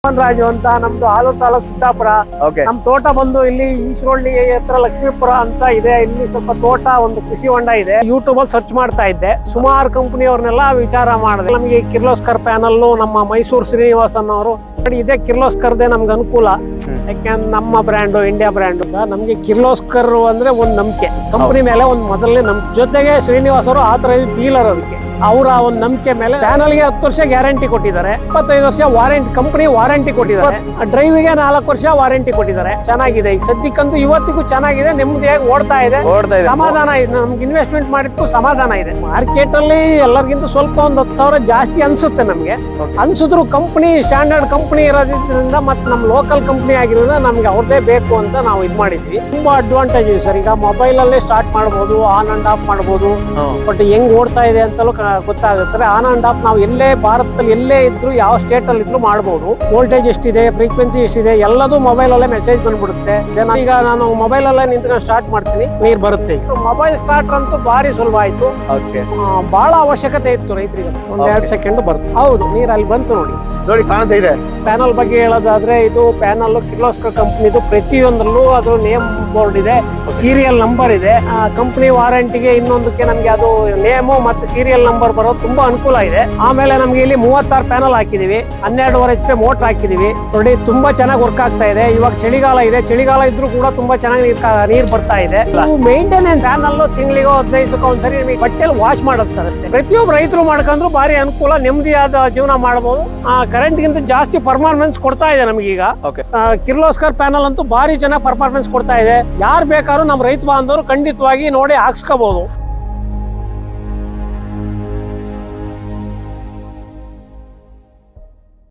ರಾಜು ಅಂತ ನಮ್ದು ಆಲೂರು ತಾಲೂಕು ಸಿದ್ದಾಪುರ. ನಮ್ ತೋಟ ಬಂದು ಇಲ್ಲಿ ಈಶ್ವರಳ್ಳಿ ಹತ್ರ ಲಕ್ಷ್ಮೀಪುರ ಅಂತ ಇದೆ. ಇಲ್ಲಿ ಸ್ವಲ್ಪ ತೋಟ ಒಂದು ಕೃಷಿ ಹೊಂಡ ಇದೆ. ಯೂಟ್ಯೂಬ್ ಅಲ್ಲಿ ಸರ್ಚ್ ಮಾಡ್ತಾ ಇದ್ದೆ, ಸುಮಾರು ಕಂಪನಿಯವ್ರನ್ನೆಲ್ಲ ವಿಚಾರ ಮಾಡಿದೆ. ನಮಗೆ ಕಿರ್ಲೋಸ್ಕರ್ ಪ್ಯಾನಲ್ ನಮ್ಮ ಮೈಸೂರು ಶ್ರೀನಿವಾಸನ್ ಅವರು ಇದೇ ಕಿರ್ಲೋಸ್ಕರ್ದೇ ನಮ್ಗೆ ಅನುಕೂಲ. ಯಾಕೆಂದ್ರೆ ನಮ್ಮ ಬ್ರ್ಯಾಂಡು ಇಂಡಿಯಾ ಬ್ರ್ಯಾಂಡು ಸರ್. ನಮ್ಗೆ ಕಿರ್ಲೋಸ್ಕರ್ ಅಂದ್ರೆ ಒಂದು ನಂಬಿಕೆ, ಕಂಪನಿ ಮೇಲೆ ಒಂದು ಮೊದಲನೇ ನಂಬಿಕೆ. ಜೊತೆಗೆ ಶ್ರೀನಿವಾಸ್ ಅವರು ಆಥರೈಸ್ಡ್ ಡೀಲರ್. ಅದಕ್ಕೆ ಅವರ ಒಂದು ನಂಬಿಕೆ ಮೇಲೆ ಪ್ಯಾನಲ್ಗೆ 10 ವರ್ಷ ಗ್ಯಾರಂಟಿ ಕೊಟ್ಟಿದ್ದಾರೆ, 25 ವರ್ಷ ವಾರಂಟಿ, ಕಂಪನಿ ವಾರಂಟಿ ಕೊಟ್ಟಿದ್ದಾರೆ. ಡ್ರೈವಿಗೆ 4 ವರ್ಷ ವಾರಂಟಿ ಕೊಟ್ಟಿದ್ದಾರೆ. ಚೆನ್ನಾಗಿದೆ, ಈಗ ಸದ್ಯಕ್ಕಂತೂ ಇವತ್ತಿಗೂ ಚೆನ್ನಾಗಿದೆ, ನೆಮ್ಮದಿಯಾಗಿ ಓಡ್ತಾ ಇದೆ, ಸಮಾಧಾನ ಇದೆ. ನಮ್ಗೆ ಇನ್ವೆಸ್ಟ್ಮೆಂಟ್ ಮಾಡಿದ್ಕು ಸಮಾಧಾನ ಇದೆ. ಮಾರ್ಕೆಟ್ ಅಲ್ಲಿ ಎಲ್ಲರಿಗಿಂತ ಸ್ವಲ್ಪ ಒಂದು 10,000 ಜಾಸ್ತಿ ಅನ್ಸುತ್ತೆ ನಮ್ಗೆ. ಅನ್ಸಿದ್ರು ಕಂಪನಿ ಸ್ಟ್ಯಾಂಡರ್ಡ್ ಕಂಪನಿ ಇರೋದ್ರಿಂದ ಮತ್ತೆ ನಮ್ಮ ಲೋಕಲ್ ಕಂಪನಿ ಆಗಿರೋದ್ರಿಂದ ನಮ್ಗೆ ಅವ್ರದೇ ಬೇಕು ಅಂತ ನಾವು ಇದು ಮಾಡಿದ್ವಿ. ತುಂಬಾ ಅಡ್ವಾಂಟೇಜ್ ಇದೆ ಸರ್. ಈಗ ಮೊಬೈಲ್ ಅಲ್ಲೇ ಸ್ಟಾರ್ಟ್ ಮಾಡಬಹುದು, ಆನ್ ಅಂಡ್ ಆಫ್ ಮಾಡಬಹುದು. ಬಟ್ ಹೆಂಗ್ ಓಡ್ತಾ ಇದೆ ಅಂತಲೂ ಗೊತ್ತಾಗುತ್ತೆ. ಆನ್ ಅಂಡ್ ಆಫ್ ನಾವು ಎಲ್ಲೇ ಭಾರತದಲ್ಲಿ ಎಲ್ಲೇ ಇದ್ರು, ಯಾವ ಸ್ಟೇಟ್ ಅಲ್ಲಿ ಇದ್ರು ಮಾಡಬಹುದು. ವೋಲ್ಟೇಜ್ ಎಷ್ಟಿದೆ, ಫ್ರೀಕ್ವೆನ್ಸಿ ಎಷ್ಟಿದೆ, ಎಲ್ಲದೂ ಮೊಬೈಲ್ ಅಲ್ಲೇ ಮೆಸೇಜ್ ಬಂದ್ಬಿಡುತ್ತೆ. ಈಗ ನಾನು ಮೊಬೈಲ್ ಅಲ್ಲೇ ನಿಂತ್ಕೊಂಡು ಸ್ಟಾರ್ಟ್ ಮಾಡ್ತೀನಿ, ನೀರ್ ಬರುತ್ತೆ. ಮೊಬೈಲ್ ಸ್ಟಾರ್ಟರ್ ಅಂತೂ ಭಾರಿ ಸುಲಭ ಆಯ್ತು. ಬಹಳ ಅವಶ್ಯಕತೆ ಇತ್ತು ರೈತರಿಗೆ. 1-2 ಸೆಕೆಂಡ್ ಬರುತ್ತೆ. ಹೌದು, ನೀರ್ ಅಲ್ಲಿ ಬಂತು ನೋಡಿ ಕಾಣ್ತಾ ಇದೆ. ಪ್ಯಾನಲ್ ಬಗ್ಗೆ ಹೇಳೋದಾದ್ರೆ, ಇದು ಪ್ಯಾನಲ್ ಕಿರ್ಲೋಸ್ಕರ್ ಕಂಪನಿದು. ಪ್ರತಿಯೊಂದರಲ್ಲೂ ಅದು ನೇಮ್ ಬೋರ್ಡ್ ಇದೆ, ಸೀರಿಯಲ್ ನಂಬರ್ ಇದೆ. ಕಂಪನಿ ವಾರಂಟಿಗೆ ಇನ್ನೊಂದಕ್ಕೆ ನಮ್ಗೆ ಅದು ನೇಮು ಮತ್ತೆ ಸೀರಿಯಲ್ ನಂಬರ್ ಬರೋದು ತುಂಬಾ ಅನುಕೂಲ ಇದೆ. ಆಮೇಲೆ ನಮ್ಗೆ ಇಲ್ಲಿ 36 ಪ್ಯಾನಲ್ ಹಾಕಿದೀವಿ, 12.5 HP ಮೋಟರ್ ಹಾಕಿದೀವಿ ನೋಡಿ. ತುಂಬಾ ಚೆನ್ನಾಗಿ ವರ್ಕ್ ಆಗ್ತಾ ಇದೆ. ಇವಾಗ ಚಳಿಗಾಲ ಇದೆ, ಚಳಿಗಾಲ ಇದ್ರೂ ಕೂಡ ತುಂಬಾ ಚೆನ್ನಾಗಿ ನೀರ್ ಬರ್ತಾ ಇದೆ. ಮೇಂಟೆನೆನ್ಸ್ ಪ್ಯಾನಲ್ ತಿಂಗಳಿಗೆ 15 ದಿವಸಕ್ಕೆ ಒಂದ್ಸರಿ ಬಟ್ಟೆಲ್ ವಾಶ್ ಮಾಡೋದು ಸರ್, ಅಷ್ಟೇ. ಪ್ರತಿಯೊಬ್ಬ ರೈತರು ಮಾಡ್ಕೊಂಡ್ರು ಭಾರಿ ಅನುಕೂಲ, ನೆಮ್ಮದಿಯಾದ ಜೀವನ ಮಾಡಬಹುದು. ಕರೆಂಟ್ ಗಿಂತ ಜಾಸ್ತಿ ಪರ್ಫಾರ್ಮೆನ್ಸ್ ಕೊಡ್ತಾ ಇದೆ ನಮಗೀಗ. ಕಿರ್ಲೋಸ್ಕರ್ ಪ್ಯಾನಲ್ ಅಂತೂ ಭಾರಿ ಚೆನ್ನಾಗಿ ಪರ್ಫಾರ್ಮೆನ್ಸ್ ಕೊಡ್ತಾ ಇದೆ. ಯಾರು ಬೇಕಾದ್ರೂ ನಮ್ಮ ರೈತ ಬಾಂಧವರು ಖಂಡಿತವಾಗಿ ನೋಡಿ ಹಾಕ್ಸ್ಕೋಬಹುದು.